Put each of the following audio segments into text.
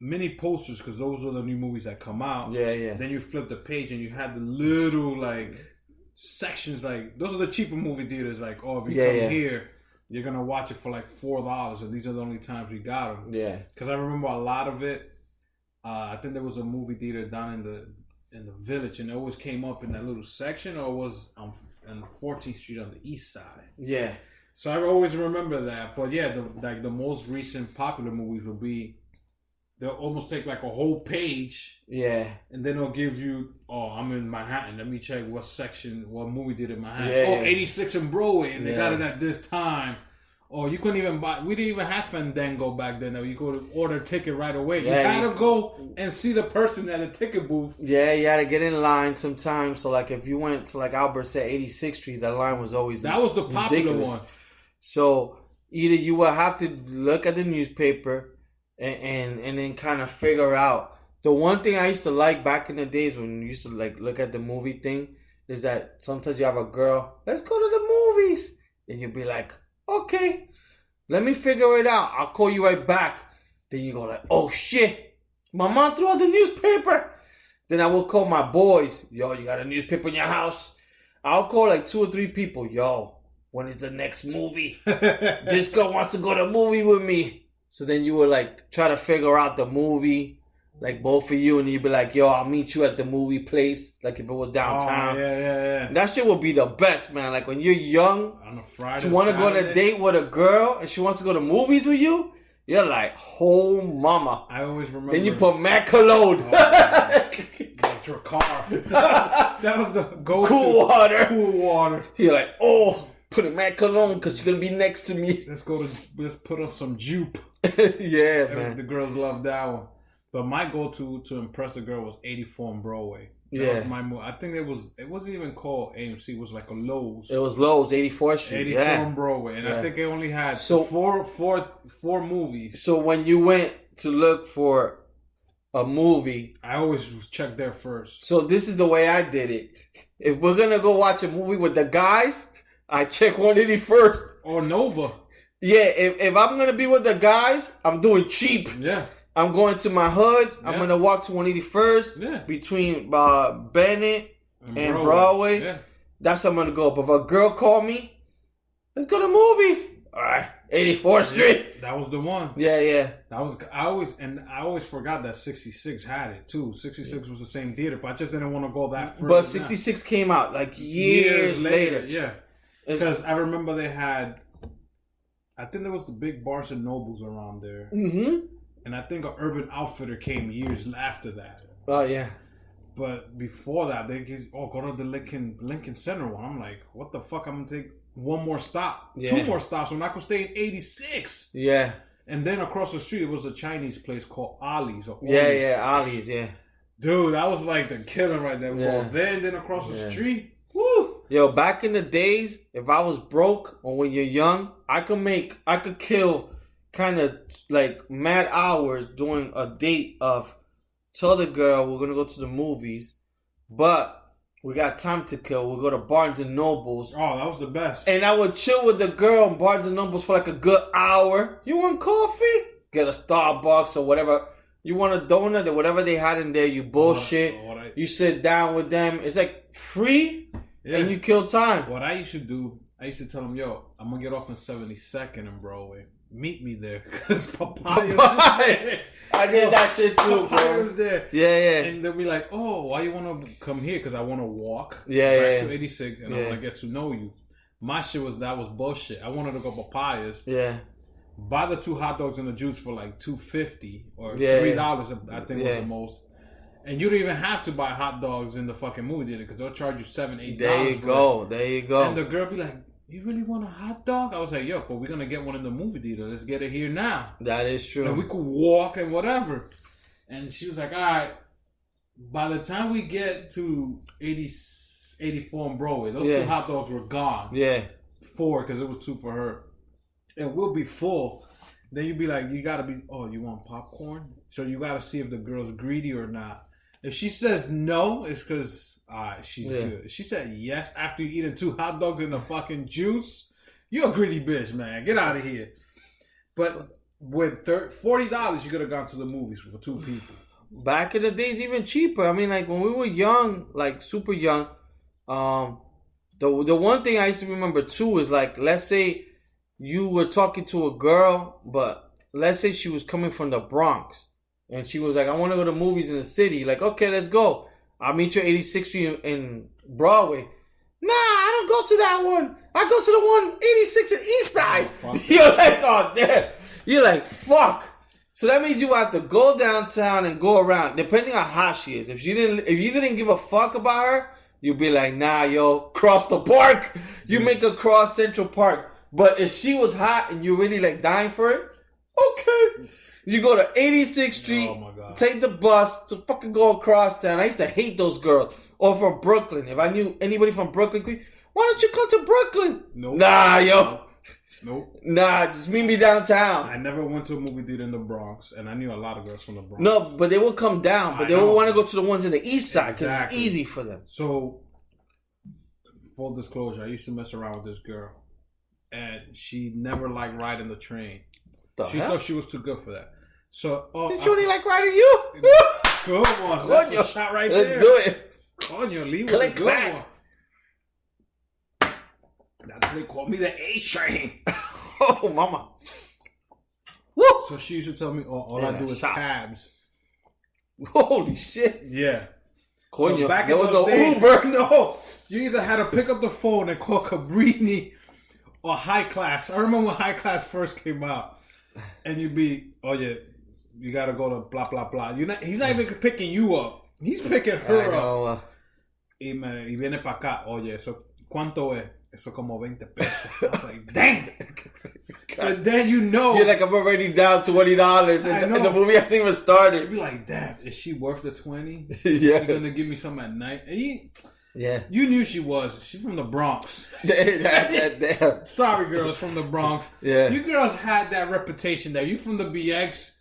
mini posters because those are the new movies that come out. Yeah, yeah. Then you flip the page and you had the little like sections. Like those are the cheaper movie theaters. Like, oh, if you come here, you're gonna watch it for like $4, and these are the only times we got them. Yeah. Because I remember a lot of it. I think there was a movie theater down in the village, and it always came up in that little section, or was on 14th Street on the east side. Yeah. So I always remember that. But yeah, the most recent popular movies would be, they'll almost take like a whole page. Yeah. And then they'll give you, oh, I'm in Manhattan. Let me check what movie did in Manhattan. Yeah, 86 in Broadway, and they got it at this time. Oh, you couldn't even buy, we didn't even have Fandango back then. You go to order a ticket right away. You had to go and see the person at the ticket booth. Yeah, you had to get in line sometimes. So like if you went to like Albert said 86th Street, that line was always that was the popular ridiculous. one. So either you would have to look at the newspaper and then kind of figure out. The one thing I used to like back in the days when you used to like look at the movie thing is that sometimes you have a girl, let's go to the movies. And you'd be like, okay, let me figure it out. I'll call you right back. Then you go like, oh shit, my mom threw out the newspaper. Then I will call my boys. Yo, you got a newspaper in your house? I'll call like 2 or 3 people. Yo, when is the next movie? This girl wants to go to a movie with me. So then you would like try to figure out the movie, like both of you, and you'd be like, yo, I'll meet you at the movie place, like if it was downtown. Oh, yeah. That shit would be the best, man. Like when you're young, on a Friday, to want to go on a date with a girl and she wants to go to movies with you, you're like, oh mama. I always remember. Then you put Mac Cologne. Get your car. That was the go-to. Cool water. Cool water. You're like, oh, put a Mac Cologne because you're going to be next to me. Let's put on some jupe. Yeah, man. The girls love that one. But my go-to to impress the girl was 84 on Broadway. That was my move. I think it wasn't even called AMC. It was like a Lowe's. It was Lowe's, 84th Street. 84 on Broadway. And I think it only had four movies. So when you went to look for a movie, I always check there first. So this is the way I did it. If we're going to go watch a movie with the guys, I check 181st. Or Nova. Yeah, if I'm going to be with the guys, I'm doing cheap. Yeah. I'm going to my hood. Yeah. I'm going to walk to 181st between Bennett and Broadway. Yeah. That's how I'm going to go. But if a girl call me, let's go to movies. All right. 84th Street. Yeah, that was the one. Yeah. I always forgot that 66 had it too. 66 was the same theater, but I just didn't want to go that far. But 66 came out like years later. Yeah. Because I remember they had, I think there was the big Barnes and Nobles around there. Mm-hmm. And I think an Urban Outfitter came years after that. Oh, yeah. But before that, they go to the Lincoln Center one. I'm like, what the fuck? I'm going to take one more stop. Yeah. 2 more stops. I'm not going to stay in 86. Yeah. And then across the street, it was a Chinese place called Ollie's. Yeah, Ollie's, yeah. Dude, that was like the killer right there. Yeah. Then across the street, woo! Yo, back in the days, if I was broke or when you're young, I could kill kind of like mad hours during a date of tell the girl we're gonna go to the movies, but we got time to kill. We'll go to Barnes and Nobles. Oh, that was the best. And I would chill with the girl in Barnes and Nobles for like a good hour. You want coffee? Get a Starbucks or whatever. You want a donut or whatever they had in there. You bullshit. You sit down with them. It's like free, and you kill time. What I used to do, I used to tell them, yo, I'm gonna get off on 72nd in Broadway. Meet me there, because Papaya's there. I did that shit too, Papaya's there. Yeah. And they'll be like, oh, why you want to come here? Because I want to walk back to 86 and I want to get to know you. My shit was bullshit. I wanted to go Papaya's. Yeah. Buy the 2 hot dogs and the juice for like $2.50 or $3, I think was the most. And you don't even have to buy hot dogs in the fucking movie theater because they'll charge you $7-8. There you go. And the girl be like, you really want a hot dog? I was like, yo, but we're going to get one in the movie theater. Let's get it here now. That is true. And we could walk and whatever. And she was like, all right, by the time we get to 84 on Broadway, those 2 hot dogs were gone. Yeah. 4, because it was 2 for her. And we'll be full. Then you'd be like, you got to be, oh, you want popcorn? So you got to see if the girl's greedy or not. If she says no, it's because she's good. She said yes after eating 2 hot dogs and a fucking juice. You're a greedy bitch, man. Get out of here. But with $40, you could have gone to the movies for 2 people. Back in the days, even cheaper. I mean, like when we were young, like super young. The one thing I used to remember too is like, let's say you were talking to a girl, but let's say she was coming from the Bronx, and she was like, "I want to go to movies in the city." Like, okay, let's go. I'll meet you at 86th Street in Broadway. Nah, I don't go to that one. I go to the one 86 in East Side. You're like, oh damn. You're like, fuck. So that means you have to go downtown and go around, depending on how she is. If you didn't give a fuck about her, you'd be like, nah, yo, cross the park. You make her cross Central Park. But if she was hot and you're really like dying for it, okay. You go to 86th Street, take the bus to fucking go across town. I used to hate those girls. Or from Brooklyn. If I knew anybody from Brooklyn, why don't you come to Brooklyn? Nope. Nah, yo. Nope. Nah, just meet me downtown. I never went to a movie theater in the Bronx, and I knew a lot of girls from the Bronx. No, but they will come down, but they will want to go to the ones in the East Side because it's easy for them. So, full disclosure, I used to mess around with this girl, and she never liked riding the train. She thought she was too good for that. So, did she only like riding you? Come on, that's a shot right there. Let's do it. Coño, Lee, with a good one. That's why they call me the A train. Oh, mama. Woo! So she used to tell me, all I do is cabs. Holy shit. Yeah. Coño, so back there in was those no days, Uber. No. You either had to pick up the phone and call Cabrini or High Class. I remember when High Class first came out. And you'd be, oh yeah, you gotta go to blah, blah, blah. He's not even picking you up. He's picking her up. Y viene pa' acá. Oye, eso, ¿cuánto es? Eso como 20 pesos. I was like, damn. But then you know. You're like, I'm already down $20 and the movie hasn't even started. You'd be like, damn, is she worth the 20? Yeah. Is she gonna give me some at night? And you knew she was. She's from the Bronx. Damn. Sorry, girls from the Bronx. Yeah. You girls had that reputation that you from the BX.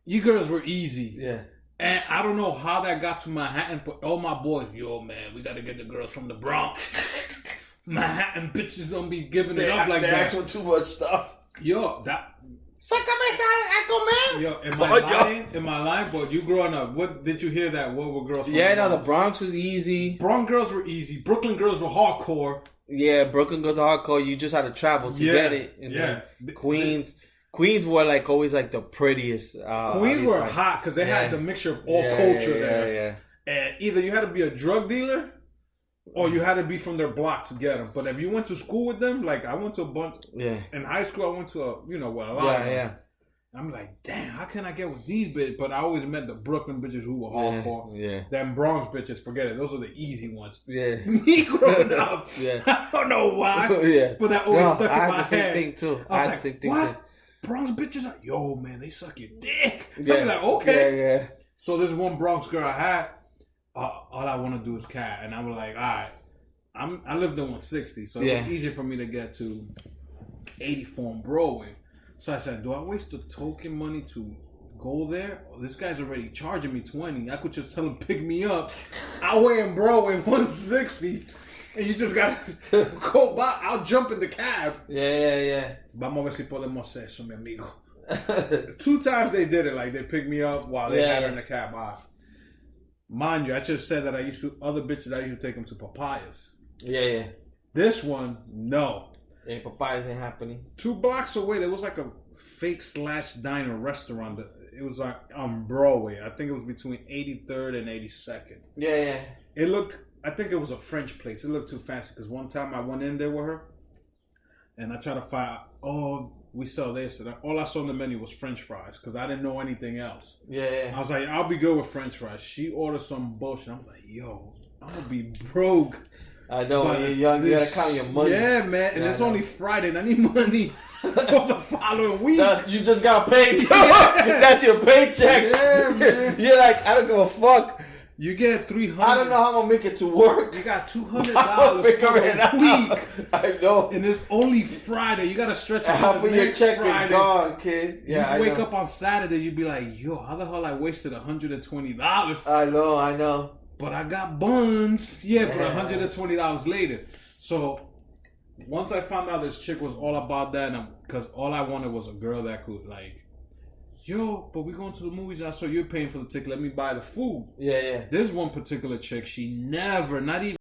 You girls were easy. Yeah. And I don't know how that got to Manhattan, but all my boys, yo, man, we gotta get the girls from the Bronx. Manhattan bitches don't be giving it up like that. They ask for too much stuff. Yo, that. Sácame esa, man. Yo, am I lying? But you growing up, what did you hear that? What were girls from the Bronx? The Bronx was easy. Bronx girls were easy. Brooklyn girls were hardcore. Yeah, Brooklyn girls are hardcore. You just had to travel to get it. And Queens were like always like the prettiest. Queens were hot because they had the mixture of all culture there. Yeah. And either you had to be a drug dealer or you had to be from their block to get them. But if you went to school with them, like I went to a bunch. Yeah. In high school, I went to a lot of them. Yeah. I'm like, damn, how can I get with these bitches? But I always met the Brooklyn bitches who were hardcore. Yeah. Them Bronx bitches, forget it. Those are the easy ones. Yeah. Me growing up. Yeah. I don't know why. But that always stuck in my head. I had the same thing too. I was like, what? Bronx bitches, like, yo, man, they suck your dick. Yeah. I'd be like, okay. Yeah. So this one Bronx girl I had, all I want to do is cat. And I was like, all right. I lived on 160, so it was easier for me to get to 84 on Broadway. So I said, do I waste the token money to go there? Oh, this guy's already charging me 20. I could just tell him pick me up. I weigh in Broadway 160. And you just gotta go by. I'll jump in the cab. Yeah. Vamos a ver si podemos hacer eso, mi amigo. 2 times they did it. Like, they picked me up while they had her in the cab. Mind you, I just said that I used to take them to Papayas. Yeah. This one, no. Yeah, Papayas ain't happening. 2 blocks away, there was like a fake / diner restaurant. It was on Broadway. I think it was between 83rd and 82nd. Yeah. It looked... I think it was a French place. It looked too fancy because one time I went in there with her and I tried to find, we sell this. And all I saw on the menu was French fries because I didn't know anything else. Yeah. I was like, I'll be good with French fries. She ordered some bullshit. I was like, yo, I'm going to be broke. I know. When you're young, you got to count your money. Yeah, man. And it's only Friday and I need money for the following week. You just got paid. That's your paycheck. Yeah, man. You're like, I don't give a fuck. You get $300. I don't know how I'm gonna make it to work. You got $200 for a week. I know. And it's only Friday. You gotta stretch it. Half of your check is gone, kid. Yeah, you wake up on Saturday, you'd be like, yo, how the hell I wasted $120? I know. But I got buns. Yeah, but $120 later. So once I found out this chick was all about that, and because all I wanted was a girl that could like, yo, but we going to the movies now, so you're paying for the ticket. Let me buy the food. Yeah. This one particular chick, she never, not even